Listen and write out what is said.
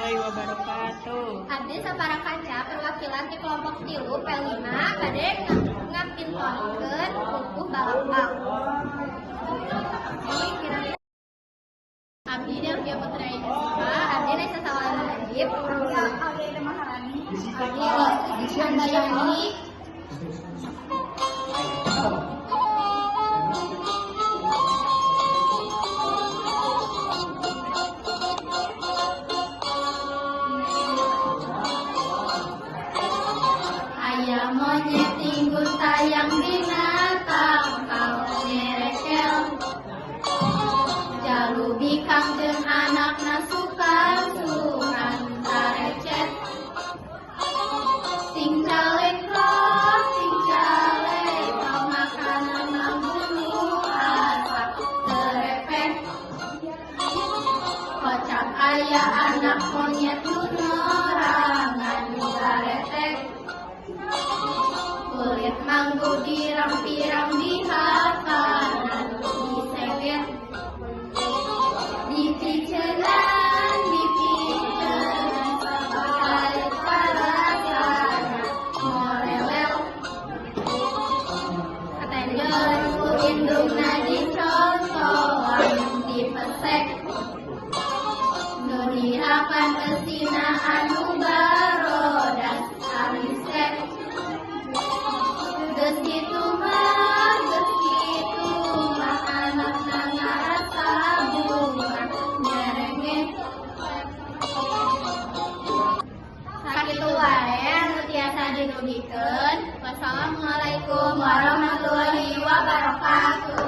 warahmatullahi wabarakatuh. Abdi sabaraha kaca perwakilan ti kelompok 3 P5 bade ngapintonkeun pupuh balak. Abdi Delvia Putra Jessica, Abdi Nesa Salana Najib, Abdi Maharani, Abdi Handayani. Ayah monyet tinggus sayang binatang kalau nyerekel jalu bikang jeung anakna sukan tarecet sing calek roh sing calek makanan membunuh asa terepeh kocak ayah anak monyet nunorangan garetek kulit manggu dirampi-rampi hakanan diseget dipicenan sebagai parasana morelel ketendeun ku indungna dicontohan dipesek nu dirakan kesina anu barodas arisek geus kitu mah anakna ngarasa bunga nyerenge sakitu wae anu tiasa dinugikeun. Wassalamualaikum warahmatullahi wabarakatuh.